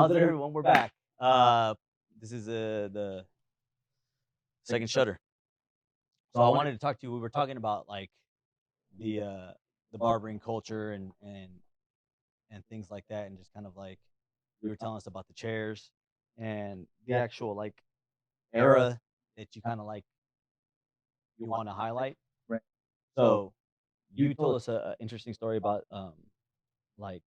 How's it, everyone? We're back. This is the second shutter. So I wanted to talk to you. We were talking about like the uh, the barbering culture and things like that, and just kind of like you were telling us about the chairs and the actual like era that you kind of like you want to highlight. Right. So you told us a interesting story about like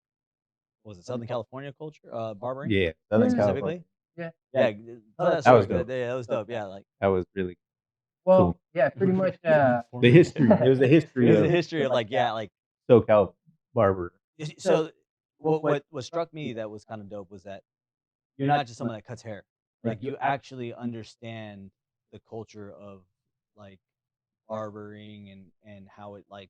was it Southern California culture barbering Yeah, Southern specifically? California. Yeah, tell that That story. was dope. Yeah, that was dope. Yeah, like That was really Well, cool. yeah, pretty much, the the history. It was the it history was of the history of like like SoCal barber. so what struck me that was kind of dope was that you're not just someone that cuts hair. Like you actually understand the culture of like barbering and how it like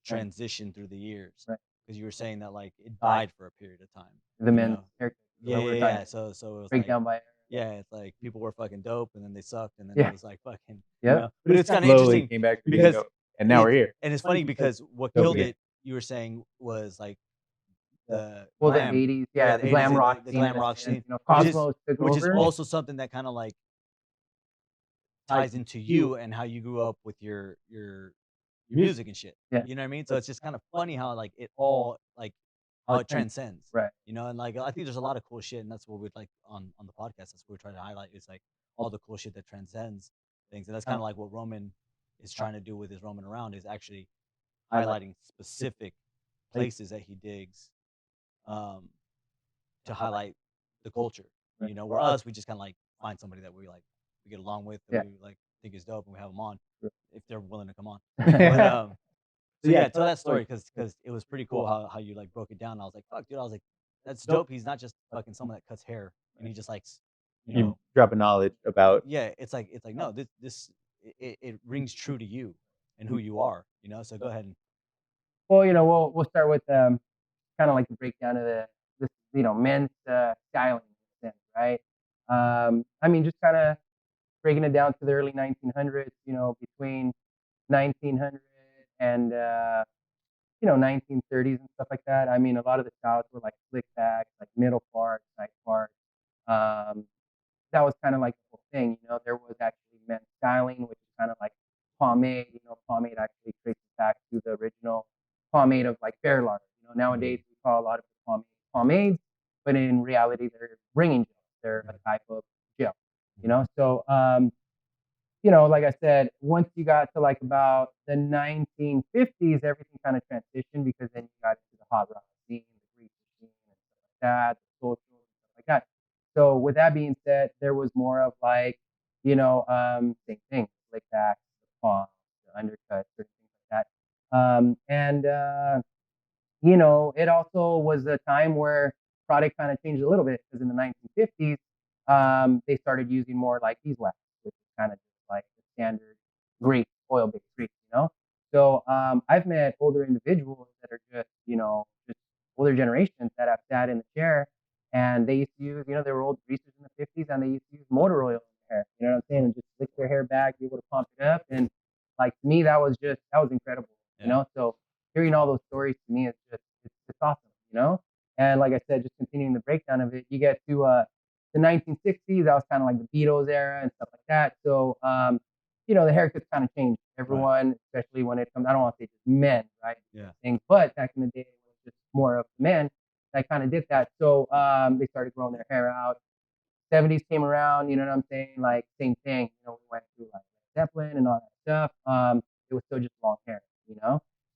transitioned through the years. Right. Because you were saying that like it died for a period of time. The men's haircut. Yeah. So it was like Breakdown by yeah, it's like people were fucking dope, and then they sucked, and then Yeah. it was like fucking Yeah. But it's kind of Slowly interesting came back to being because dope. And now we're here. and it's funny because what Dope killed again. it, you were saying, was like the Well, the glam, 80s, yeah, the 80s, glam rock the scene, glam in a rock sense, scene, you know, which is Cosmos took which is over. also something that kind of like ties into you and how you grew up with your music and shit. Yeah. You know what I mean? So it's just kind of funny how like it all like how it transcends. Right. You know, and like I think there's a lot of cool shit, and that's what we'd like on the podcast. That's what we're trying to highlight. Is like all the cool shit that transcends things, and that's kind of like what Roman is trying to do with his Roman Around, is actually highlighting specific places that he digs, to highlight the culture. You know, where us, we just kind of like find somebody that we like, we get along with, that Yeah. we like think is dope, and we have them on Sure. if they're willing to come on. But so yeah, tell that story because it was pretty cool how you like broke it down. I was like, fuck, dude. I was like, that's dope. He's not just fucking someone that cuts hair and he just likes, you You know, dropping knowledge about yeah. It's like no, this it rings true to you and who you are. You know, so go ahead and Well, we'll start with kind of like the breakdown of this men's styling in a sense, right? I mean, just kind of breaking it down to the early 1900s, between 1900 and 1930s and stuff like that. I mean, a lot of the styles were like slick back, like middle part, side part. Um, that was kind of like the whole thing. There was actually men's styling, which is kind of like pomade. Pomade actually traces back to the original pomade of like Parlor. Nowadays we call a lot of pomades, but in reality they're bringing gels. They're a type of gel. So like I said, once you got to like about the 1950s, everything kind of transitioned because then you got into the hot rod scene, the grease scene, and stuff like that, the social and stuff like that. So with that being said, there was more of like, same thing, slick backs, the palms, the undercuts, certain things like that. It also was a time where product kind of changed a little bit because in the 1950s, they started using more like beeswax, which is kind of just like the standard grease, oil-based grease. So I've met older individuals that are just older generations that have sat in the chair and they used to use, they were old greasers in the 50s and they used to use motor oil in their hair, you know what I'm saying? And just slick their hair back, be able to pump it up. And like to me, that was incredible, So hearing all those stories to me is just, it's awesome. And like I said, just continuing the breakdown of it, you get to the 1960s, that was kind of like the Beatles era and stuff like that. So, the haircuts kind of changed. Everyone, especially when it comes, I don't want to say just men, right? yeah. But back in the day, it was just more of men that kind of did that. So they started growing their hair out. 70s came around, you know what I'm saying? Like same thing, we went through like Zeppelin and all that stuff. It was still just long hair.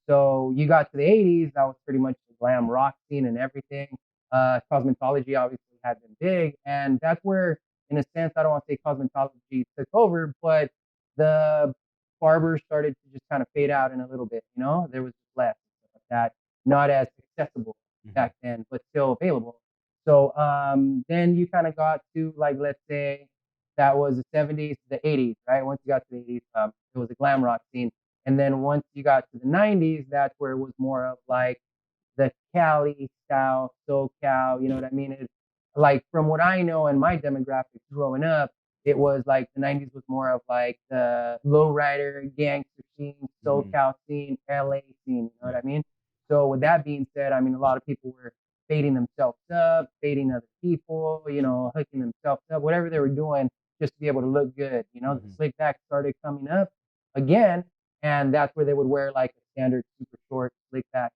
So you got to the 80s, that was pretty much the glam rock scene and everything. Cosmetology obviously had been big, and that's where, in a sense, I don't want to say cosmetology took over, but the barbers started to just kind of fade out in a little bit. There was less stuff like that, not as accessible back then, but still available. So then you kind of got to like, let's say that was the 70s to the 80s, right? Once you got to the 80s, it was a glam rock scene. And then once you got to the 90s, that's where it was more of like the Cali style, SoCal, you know what I mean? It's like from what I know and my demographics growing up, it was like the 90s was more of like the lowrider gangster scene, SoCal scene, LA scene, you know what I mean? So with that being said, I mean, a lot of people were fading themselves up, fading other people, hooking themselves up, whatever they were doing just to be able to look good. The slick back started coming up again, and that's where they would wear like a standard super short slick back.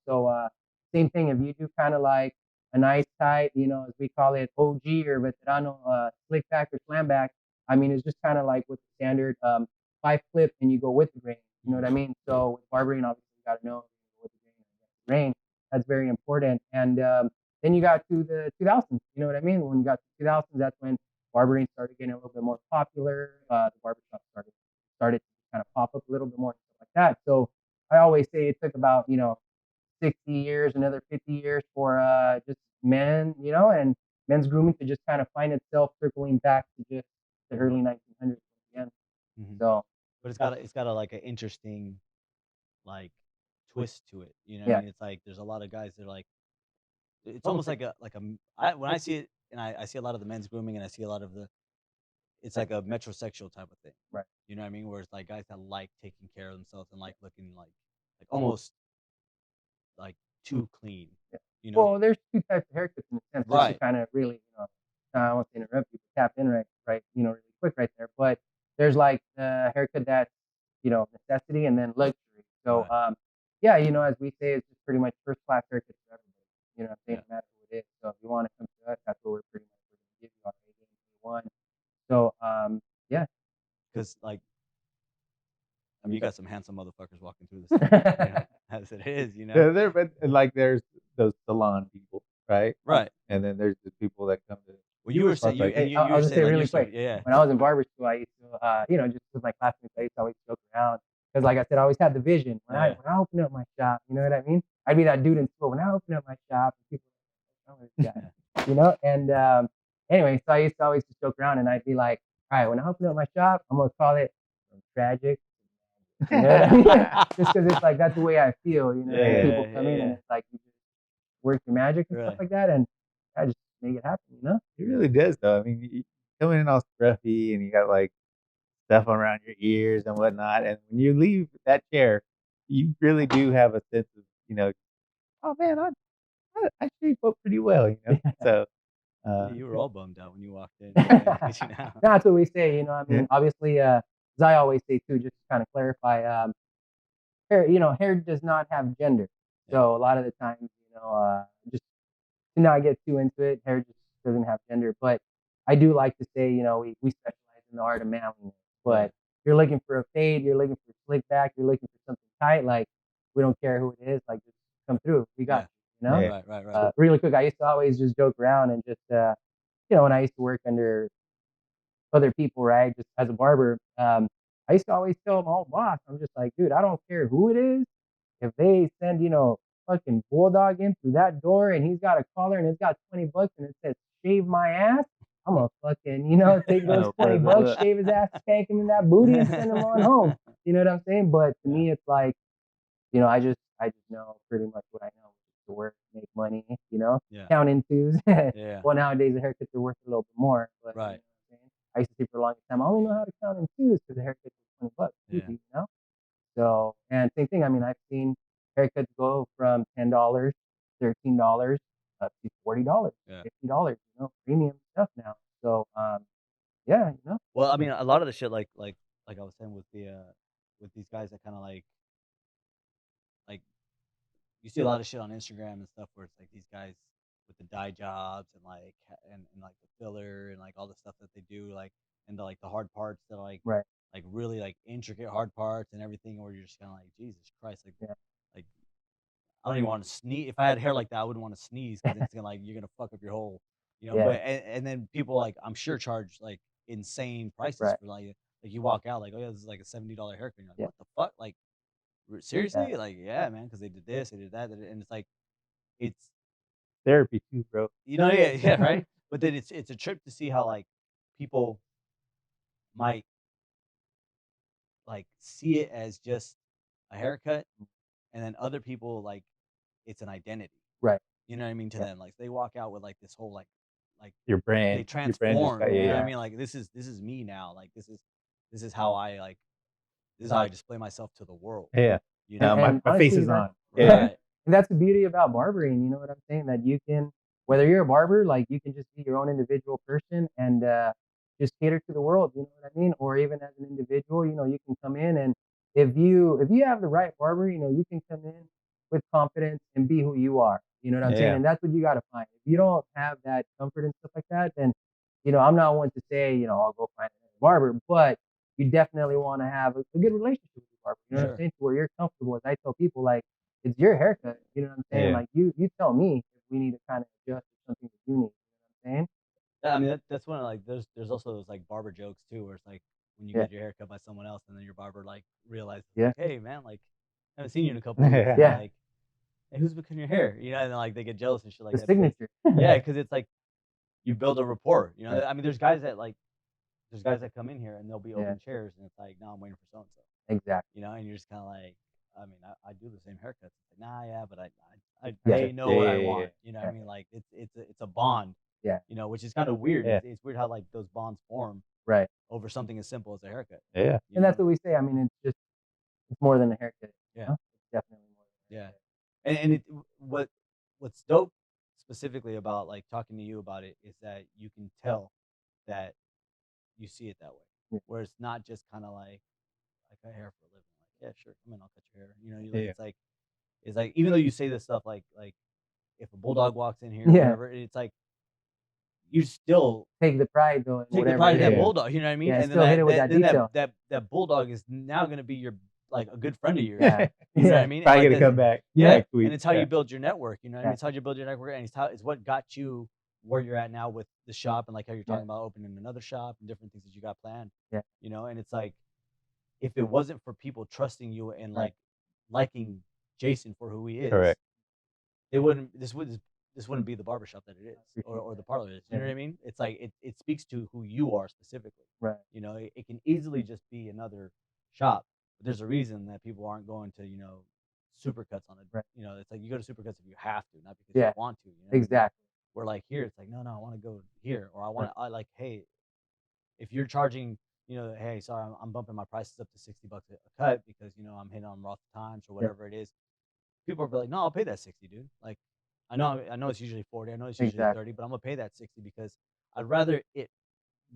So same thing if you do kind of like a nice tight, as we call it, OG or veterano slick back or slam back. I mean, it's just kind of like with the standard 5 clip, and you go with the grain. You know what I mean? So with barbering, obviously, you got to know with the grain and against the grain. That's very important. And then you got to the 2000s. You know what I mean? When you got to 2000s, that's when barbering started getting a little bit more popular. The barbershop started to kind of pop up a little bit more and stuff like that. So I always say it took about 60 years, another 50 years for just men, and men's grooming to just kind of find itself circling back to just the early 1900s again. Mhm. So But it's got a like an interesting like twist to it. You know what I yeah, mean? It's like there's a lot of guys that are like it's almost when I see it and I see a lot of the men's grooming and I see a lot of it's like a metrosexual type of thing. right. You know what I mean? Where it's like guys that like taking care of themselves and like looking like almost like too clean. Yeah. You know? Well, there's two types of haircuts in a sense, just to Right. kind of really, I won't say interrupt you, but tap in right, really quick right there. But there's like the haircut that's, necessity and then luxury. So, Right. yeah, as we say, it's just pretty much first class haircuts for everybody. You know what I'm saying? Yeah. No matter who it is. So if you want to come to us, that's what we're pretty much going to give you our A1. So, yeah. Because like I mean you got some handsome motherfuckers walking through the store. As it is, you know? Yeah, but like there's those salon people, right? Right. And then there's the people that come to. Well, you were saying like, and Hey, you I'll were just saying say like really you're so quick. yeah. When I was in barber school, I used to, just with my classmates, I used to always joke around because, like I said, I always had the vision. Yeah. When I open up my shop, you know what I mean? I'd be that dude in school. When I open up my shop, and people are like, "What's wrong with this guy?" And anyway, so I used to always just joke around, and I'd be like, "All right, when I open up my shop, I'm gonna call it from tragic." You know what I mean? Just because it's like that's the way I feel. Yeah, People come in and yeah. it's like you just work your magic and stuff Right. like that, and I just make it happen. It really does, though. I mean, you come in all scruffy and you got like stuff around your ears and whatnot, and when you leave that chair, you really do have a sense of, oh man, I shape up pretty well, So, Yeah, you were all bummed out when you walked in. No, that's what we say. I Yeah. mean, obviously, as I always say too, just to kind of clarify, hair does not have gender. Yeah. So a lot of the times, just to not get too into it, hair just doesn't have gender. But I do like to say, we specialize in the art of manliness. But Right. if you're looking for a fade, you're looking for a slick back, you're looking for something tight, like we don't care who it is, like just come through. We got Yeah. you. Yeah. Right. Really quick, I used to always just joke around and just when I used to work under other people, right, just as a barber, I used to always tell my old boss, I'm just like, dude, I don't care who it is. If they send, fucking bulldog in through that door and he's got a collar and it's got $20 and it says shave my ass, I'm gonna fucking, take those Oh, 20 brother, bucks, look. shave his ass, spank him in that booty and send him on home. You know what I'm saying? But to me, it's like, I just know pretty much what I know, which is to work, make money, Yeah. count in twos. Yeah. Well, nowadays the haircuts are worth a little bit more, but Right. what I'm saying? I used to say for the longest time, I only know how to count in twos because the haircuts are $20 Yeah. easy. So, and same thing. I mean, I've seen haircuts go from $10, $13 up to $40, Yeah. $50, premium stuff now. So, yeah, Well, I mean, a lot of the shit like I was saying with these guys that kind of like you see a lot of shit on Instagram and stuff where it's like these guys with the dye jobs and and like the filler and like all the stuff that they do and the hard parts that are right. like really like intricate hard parts and everything where you're just kind of like Jesus Christ Yeah. like I don't even want to sneeze. If I had hair like that, I wouldn't want to sneeze because it's gonna you're gonna fuck up your whole, Yeah. But and then people like I'm sure charge like insane prices Right. for like you walk out like oh yeah this is like a $70 haircut. And you're like Yeah. what the fuck like seriously like yeah man because they did this they did that and it's like it's Therapy too, bro. yeah right. But then it's a trip to see how like people might like see it as just a haircut and then other people like it's an identity. Right. You know what I mean? To Yeah. them, like they walk out with like this whole like Your brand. they Your brand just transform. got, You know what I Yeah. mean? Like this is me now. Like this is how I like this is how I display myself to the world. Yeah. You Now know? my And face honestly, is that on. Yeah. Right. And that's the beauty about barbering. You know what I'm saying? That you can, whether you're a barber, like you can just be your own individual person and just cater to the world. You know what I mean? Or even as an individual, you can come in and if you have the right barber, you can come in with confidence and be who you are. You know what I'm saying? Yeah. And that's what you got to find. If you don't have that comfort and stuff like that, then I'm not one to say, I'll go find another barber, but you definitely want to have a good relationship with your barber. You know what I'm Sure. saying? To where you're comfortable. As I tell people, like, it's your haircut. You know what I'm saying? Yeah. Like you tell me if we need to kind of adjust or something that you need. You know what I'm saying? Yeah, I mean that's one of like there's also those like barber jokes too, where it's like when you Yeah. get your hair cut by someone else, and then your barber like realizes Yeah. like, hey man, like I haven't seen you in a couple weeks. And Yeah. like, hey, who's been cutting your hair? You know, and then like they get jealous and shit like The that. Because, signature. yeah, because it's like you build a rapport. You know, Right. I mean, there's guys that come in here and they'll be Yeah. open chairs, and it's like, no, I'm waiting for so and so. Exactly. You know, and you're just kind of like, I mean, I do the same haircuts. It's like, nah, yeah, but Yeah. they know what I Yeah. want. You know what I Yeah. mean? Like it's a bond. Yeah. You know, which is kind of weird. Yeah. It's weird how like those bonds form Right. over something as simple as a haircut. Yeah. You And that's know? what we say. I mean, it's more than a haircut. Yeah. It's definitely more than a Yeah. haircut. And what's dope specifically about like talking to you about it is that you can tell that you see it that way. Yeah. Where it's not just kind of like I cut hair for a living. Like, yeah, sure, come in, I'll cut your hair. You know, you like Yeah. it's like even though you say this stuff like if a bulldog walks in here or Yeah. whatever, it's like you still Take the pride though in take the whatever pride it in that is. bulldog. You know what I mean? Yeah, And then still hit it with that then detail. that bulldog is now going to be your like a good friend of yours. Yeah. You know what I Yeah. mean? And, Probably like, gonna come back. yeah, next week. and it's how Yeah. you build your network. You know what I mean? Yeah. It's how you build your network, and it's what got you where you're at now with the shop, and like how you're Yeah. talking about opening another shop and different things that you got planned. Yeah. You know, and it's like if it wasn't for people trusting you and Right. like liking Jason for who he is, Correct. it wouldn't this wouldn't be the barbershop that it is Appreciate or the that. parlor is. You know Yeah. what I mean? It's like it speaks to who you are specifically. Right. You know, it can easily just be another shop. But there's a reason that people aren't going to, Supercuts on it. Right. You know, it's like you go to Supercuts if you have to, not because Yeah. you want to. You know what I mean? Exactly. Where like here, it's like, no, I want to go here, or Right. I like, hey, if you're charging, hey, sorry, I'm bumping my prices up to $60 a cut because I'm hitting on rough times or whatever it is. People are like, no, I'll pay that 60, dude. Like, I know it's usually 40, I know it's usually Exactly. 30, but I'm gonna pay that 60 because I'd rather it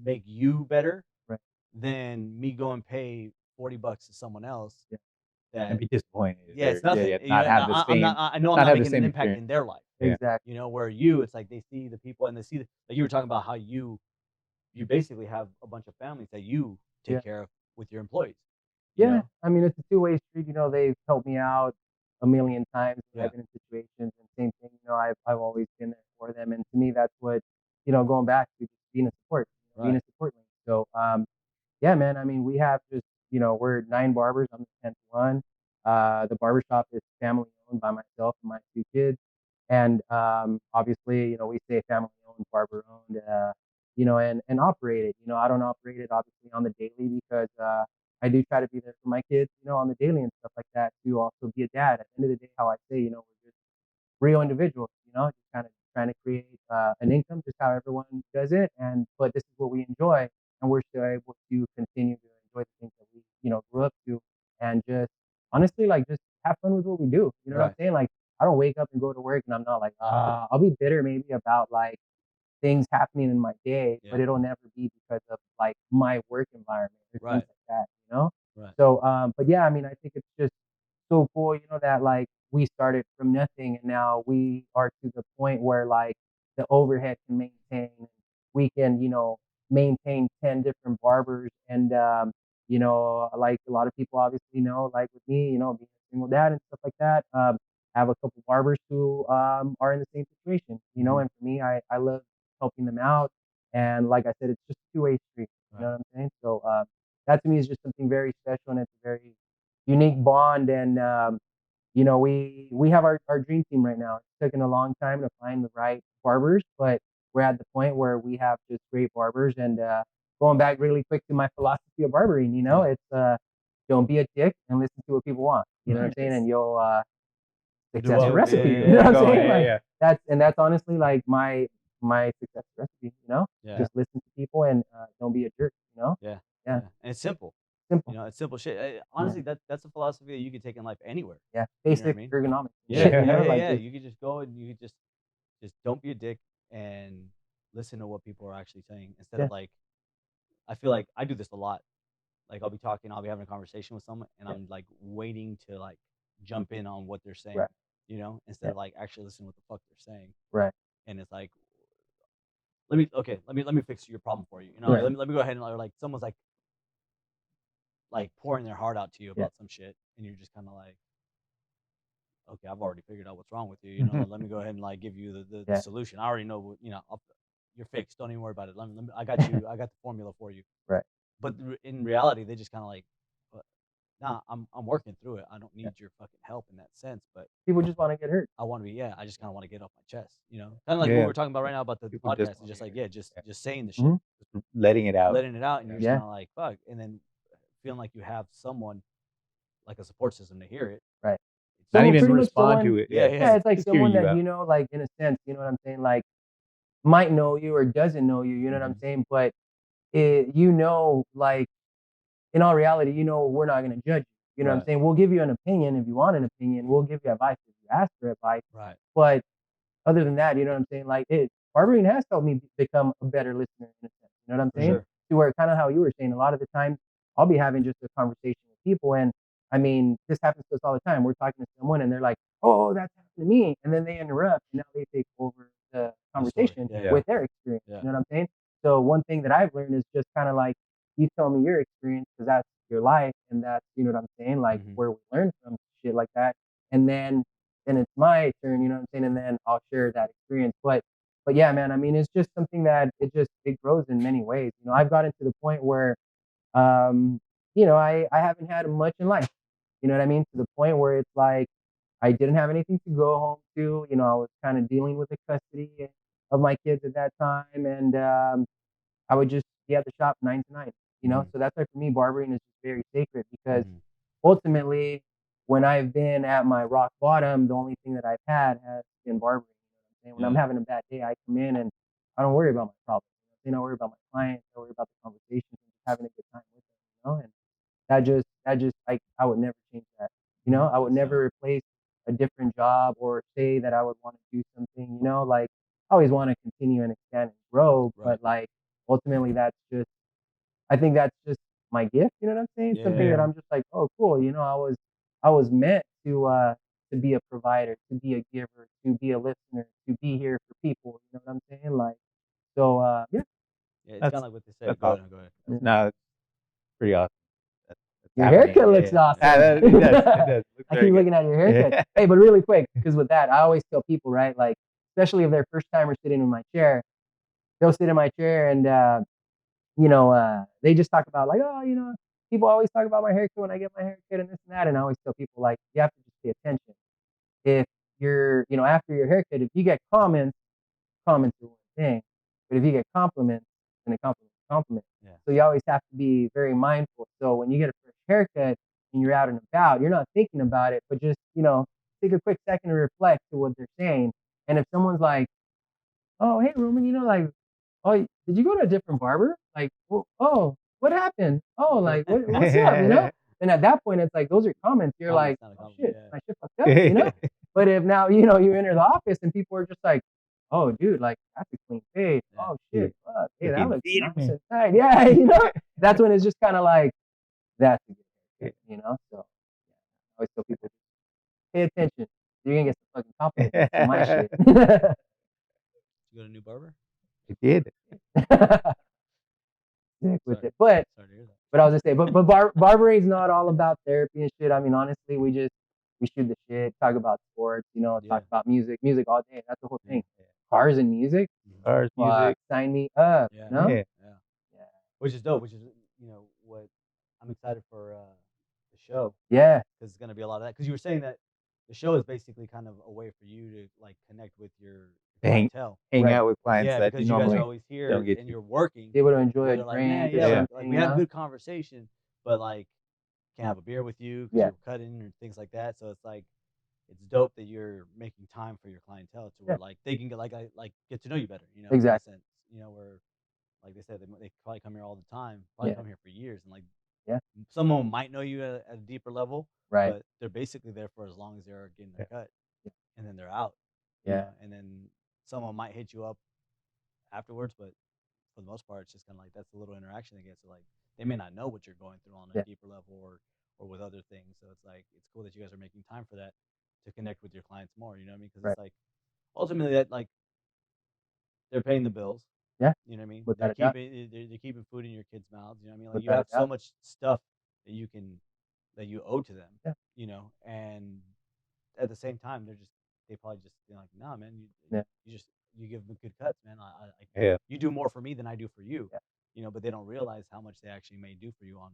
make you better Right. than me go and pay $40 to someone else. Yeah. That And be disappointed. yeah, it's or, nothing. not have the I'm same. not. I know I'm not not have the making an same impact experience. in their life. Yeah. Exactly. You know, where you, it's like they see the people and they see like you were talking about how you basically have a bunch of families that you take Yeah. care of with your employees. you Yeah. know? I mean, it's a two-way street. They've helped me out a million times when Yeah. I've been in situations, and same thing. I've always been there for them, and to me, that's what going back to just being a support, being a support link. So, yeah, man. I mean, we have just we're 9 barbers. I'm the 10th one. The barbershop is family owned by myself and my 2 kids, and obviously, we say family owned, barber owned, and operated. I don't operate it obviously on the daily because I do try to be there for my kids, on the daily and stuff like that to also be a dad. At the end of the day, how I say, we're just real individuals, just kind of trying to create an income, just how everyone does it. But this is what we enjoy, and we're still able to continue to enjoy the things that we, grew up to, and just honestly, like, just have fun with what we do. You know what I'm saying? Like, I don't wake up and go to work and I'm not like, I'll be bitter maybe about like things happening in my day, but Yeah. it'll never be because of like my work environment or Right. things like that. Right. So, but yeah, I mean, I think it's just so cool, that like we started from nothing and now we are to the point where like the overhead can maintain, we can, maintain 10 different barbers and, like a lot of people obviously know, like with me, being a single dad and stuff like that, have a couple barbers who are in the same situation, Mhm. and for me, I love helping them out. And like I said, it's just a two-way street. You know what I'm saying? So that to me is just something very special, and it's a very unique bond. And we have our dream team right now. It's taken a long time to find the right barbers, but we're at the point where we have just great barbers. And going back really quick to my philosophy of barbering, it's don't be a dick and listen to what people want. You know what I'm saying? And you'll success well. recipe. Yeah, You know what I'm go saying? on, Like yeah. that's honestly like my success recipe. Yeah. Just listen to people and don't be a jerk. Yeah. Yeah. And it's simple. Simple. You know, it's simple shit. Honestly, that's a philosophy that you can take in life anywhere. Yeah, You know what I basic mean? ergonomics. Yeah, Shit, yeah, you know, yeah, like yeah. just You could just go and you could just don't be a dick and listen to what people are actually saying instead Yeah. of like. I feel like I do this a lot. Like I'll be talking, I'll be having a conversation with someone, and Yeah. I'm like waiting to like jump in on what they're saying. Right. You know, instead Yeah. of like actually listening to what the fuck they're saying. Right. And it's like, let me fix your problem for you. You know, Right. let me go ahead and like someone's like pouring their heart out to you Yeah. about some shit, and you're just kind of like, okay, I've already figured out what's wrong with you. You know, let me go ahead and like give you the Yeah. solution. I already know what you know. You're fixed. Don't even worry about it. I got you. I got the formula for you. Right. But in reality, they just kind of like, nah, I'm working through it. I don't need your fucking help in that sense. But People just want to get hurt. I want to be, I just kind of want to get off my chest. You know, kind of like what Yeah. we're talking about right now about the People just podcast. It's wanna just get like, hurt. just saying the shit, Mhm. letting it out. letting it out, and you're just Yeah. kind of like, fuck, and then feeling like you have someone like a support system to hear it. Right. Not Someone even pretty much respond to someone- it. Yeah, Yeah, it's like just hear someone you that out. you know, like in a sense, you know what I'm saying, like might know you or doesn't know you. You know what I'm Mhm. saying, but you know, like in all reality, you know, we're not going to judge you. You know what I'm Right. saying? We'll give you an opinion if you want an opinion. We'll give you advice if you ask for advice. Right. But other than that, you know what I'm saying? Like barbering has helped me become a better listener in a sense. You know what I'm For saying? sure. To where kind of how you were saying, a lot of the time I'll be having just a conversation with people, and I mean, this happens to us all the time. We're talking to someone, and they're like, "Oh, that's happened to me," and then they interrupt, and now they take over the conversation Yeah, yeah. with their experience. Yeah. You know what I'm saying? So one thing that I've learned is just kind of like you tell me your experience because that's your life, and that's you know what I'm saying, like Mhm. where we learn from shit like that, and then it's my turn, you know what I'm saying, and then I'll share that experience. But yeah, man, I mean, it's just something that it grows in many ways. You know, I've gotten to the point where, um, you know, I haven't had much in life. You know what I mean? To the point where it's like I didn't have anything to go home to. You know, I was kind of dealing with the custody of my kids at that time, and I would just be at the shop 9 to 9. You know, Mhm. so that's why for me, barbering is just very sacred because Mhm. ultimately, when I've been at my rock bottom, the only thing that I've had has been barbering. You know what I'm saying? When I'm Yeah. having a bad day, I come in and I don't worry about my problems. You know, I don't worry about my clients. I worry about the conversations and just having a good time with them. You know, and that just I would never change that. You know, I would That's never replace a different job or say that I would want to do something. You know, like I always want to continue and expand and grow, Right. but like ultimately, I think that's just my gift, you know what I'm saying? Something that Yeah. I'm just like, "Oh, cool," you know, I was meant to be a provider, to be a giver, to be a listener, to be here for people, you know what I'm saying? Like, so, yeah. Yeah, it's That's kind of like what they say. that's Go ahead. awesome. Go ahead. Yeah. No, it's pretty awesome. That's Your happening. haircut looks Yeah. awesome. It does. It does. Looks I very keep good. looking at your haircut. Yeah. Hey, but really quick, because with that, I always tell people, right, like, especially if they're first timer sitting in my chair, they'll sit in my chair and, they just talk about like, "Oh, you know, people always talk about my haircut when I get my haircut and this and that," and I always tell people, like, "You have to just pay attention. If after your haircut, if you get comments are one thing, but if you get compliments, then a compliment's a compliment. Yeah. So you always have to be very mindful. So when you get a fresh haircut and you're out and about, you're not thinking about it, but just, take a quick second to reflect to what they're saying. And if someone's like, "Oh, hey, Roman, like, oh, did you go to a different barber? Like, oh, what happened? Oh, like, what's up? And at that point, it's like those are comments. You're like, Compliment's not a oh compliment, shit, yeah. my shit fucked up. But if now you enter the office and people are just like, oh, dude, like that's a clean fade. Yeah. Oh shit, fuck, hey, that Looking looks nice beautiful. inside. Yeah, that's when it's just kind of like that's a good haircut. So I always tell people, pay attention. You're gonna get some fucking compliments on my shit. Did you go to a new barber? It did. Stick with Sorry. it. But Sorry to hear that. I was just saying, but barbering's not all about therapy and shit. I mean, honestly, we shoot the shit, talk about sports, Yeah. talk about music all day. That's the whole thing. Yeah. Cars and music, Cars, fuck, music. sign me up. Yeah. No? Yeah. Yeah. Yeah. Which is dope. Which is what I'm excited for the show Yeah. because it's gonna be a lot of that. Because you were saying that the show is basically kind of a way for you to like connect with your Hang clientele. hang out with clients Yeah, that because you you guys are normally always here don't get and to. you're working. Be able to enjoy So a they're like, drink man, or yeah, Yeah. like we have good conversation, but like can't have a beer with you because Yeah. you're cutting or things like that. So it's like it's dope that you're making time for your clientele to where like they can get get to know you better. Exactly. In a sense. Where like they said they probably come here all the time, probably Yeah. come here for years and like Yeah. Some of them might know you at a deeper level, Right. but they're basically there for as long as they're getting their cut, Yeah. and then they're out. Yeah. And then someone might hit you up afterwards, but for the most part, it's just kind of like that's a little interaction they get. So like they may not know what you're going through on a Yeah. deeper level or with other things. So it's like it's cool that you guys are making time for that to connect with your clients more. You know what I mean? Because Right. it's like ultimately that like they're paying the bills. Yeah. You know what I mean? Without a doubt. They're keeping food in your kids' mouths. You know what I mean? Like you Without a have so doubt. much stuff that you owe to them. Yeah. You know, and at the same time, they probably just be like, nah, man, Yeah. you give them good cuts, man. Yeah. You do more for me than I do for you. Yeah. You know, but they don't realize how much they actually may do for you on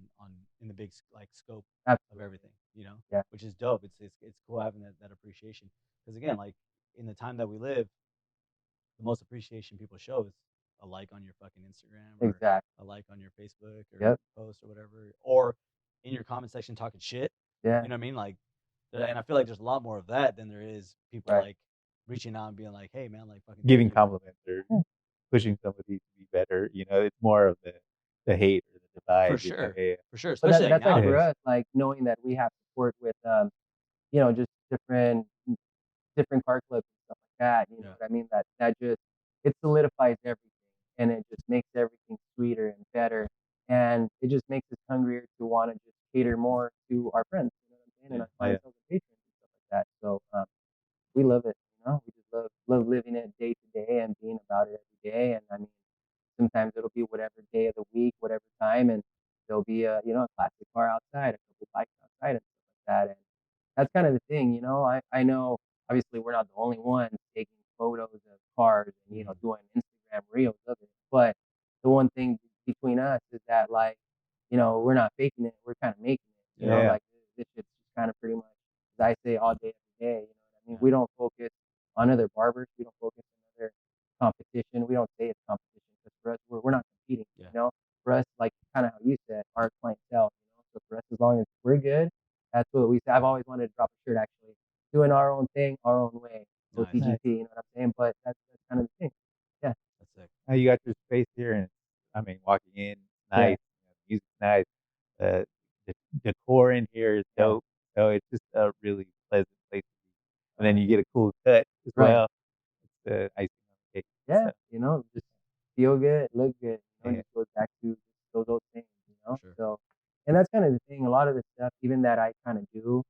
in the big like scope Absolutely. of everything. You know, Yeah. which is dope. It's cool having that appreciation because again, like in the time that we live, the most appreciation people show is a like on your fucking Instagram or Exactly. a like on your Facebook or Yep. post or whatever, or in your comment section talking shit. Yeah. You know what I mean? Like, and I feel like there's a lot more of that than there is people Right. like reaching out and being like, "Hey, man, like fucking Giving thank you." compliments or pushing somebody to be better. You know, it's more of the hate or the divide. For You know? sure, Yeah. for sure. But Especially like that's like for nowadays. us, like knowing that we have support with, just different car clubs and stuff like that. You know Yeah. what I mean? That just it solidifies everything, and it just makes everything sweeter and better, and it just makes us hungrier to want to just cater more to our friends. You know what I'm saying? And Yeah. our clients and patrons and stuff like that. So we love it. We just love living it day to day and being about it every day. And I mean, sometimes it'll be whatever day of the week, whatever time, and there'll be a classic car outside, a couple bikes outside, and stuff like that. And that's kind of the thing. I know obviously we're not the only ones taking photos of cars and doing Instagram reels of it, but the one thing between us is that we're not faking it, we're kind of making it. Yeah. Like this shit's just kind of pretty much, as I say, all day every day. You know what I mean? Yeah. We don't focus on other barbers. We don't focus on other competition. We don't say it's competition because for us, we're not competing. Yeah. For us, like kind of how you said, our clientele. So for us, as long as we're good, that's what we say. I've always wanted to drop a shirt actually, doing our own thing, our own way. Nice. OTGP, you know what I'm saying? But that's kind of the thing. Yeah. That's sick. Now you got your space here, and I mean, walking in, Yeah. nice, music's nice. The decor in here is Yeah. dope. So it's just a really pleasant place to be. And then you get a cool cut as Right. well. It's the icing on the cake. Yeah, So, just feel good, look good. Yeah. It just goes back to those old things. Sure. So, and that's kind of the thing. A lot of the stuff, even that I kind of do,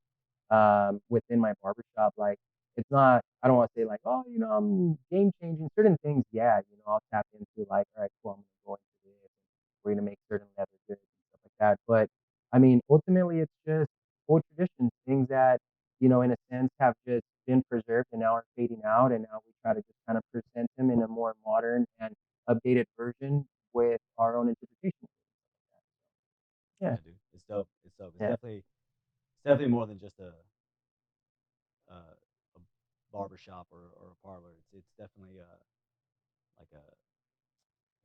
within my barbershop, like it's not. I don't want to say like, oh, I'm game changing certain things. Yeah, I'll tap into like, all right, cool, I'm gonna go into this, and we're gonna make certain leather goods and stuff like that. But I mean, ultimately, it's just old traditions, things that in a sense, have just been preserved and now are fading out. And now we try to just kind of present them in a more modern and updated version with our own interpretation. Yeah. Yeah, dude. It's dope. It's dope. It's Yeah. definitely more than just a barbershop or a parlor. It's definitely like a I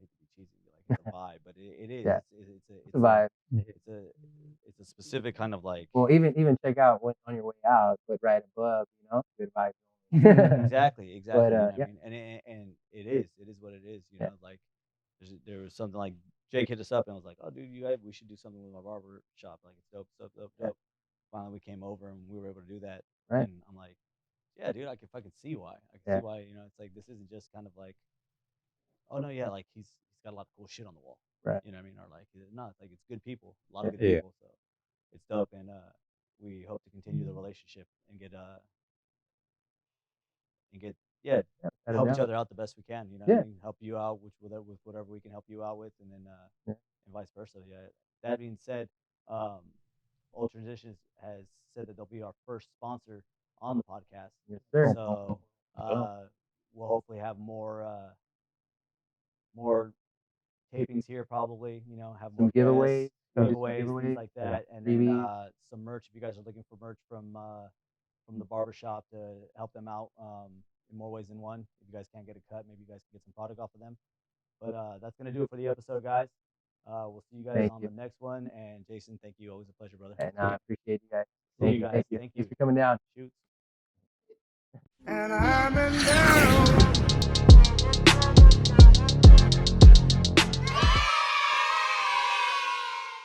hate to be cheesy, like it's a vibe, but it is. Yeah. It's a vibe. It's a specific kind of like. Well, even check out on your way out, but right above, good vibes. Exactly. But You know what yeah. I mean, and it is what it is. Yeah. Like there was something like Jake hit us up and was like, "Oh, dude, we should do something with my barber shop. Like it's dope, dope, dope, Yeah. dope." Finally, we came over and we were able to do that. Right. And I'm like, "Yeah, dude, I can fucking see why. I can Yeah. see why. It's like this isn't just kind of like, oh no, yeah, like he's got a lot of cool shit on the wall. Right. You know what I mean? Or like, no, it's like it's good people, a lot of good Yeah. people. So it's dope, and we hope to continue the relationship and get Yeah, help each down. other out the best we can. You know Yeah. what I mean? Help you out with whatever we can help you out with, and then Yeah. and vice versa. Yeah. That being said, Old Transitions has said that they'll be our first sponsor on the podcast. Yes, sir. So we'll hopefully have more tapings here probably, have Some more giveaways, guests, we'll do some giveaways, giveaways, things like that, and freebies. then some merch. If you guys are looking for merch from the barbershop to help them out in more ways than one. If you guys can't get a cut, maybe you guys can get some product off of them. But that's going to do it for the episode, guys. We'll see you guys on the next one. And Jason, thank you. Always a pleasure, brother. And I appreciate you guys. See you guys. Thank you. Thank you. Thanks for coming down. Shoots. And I've been down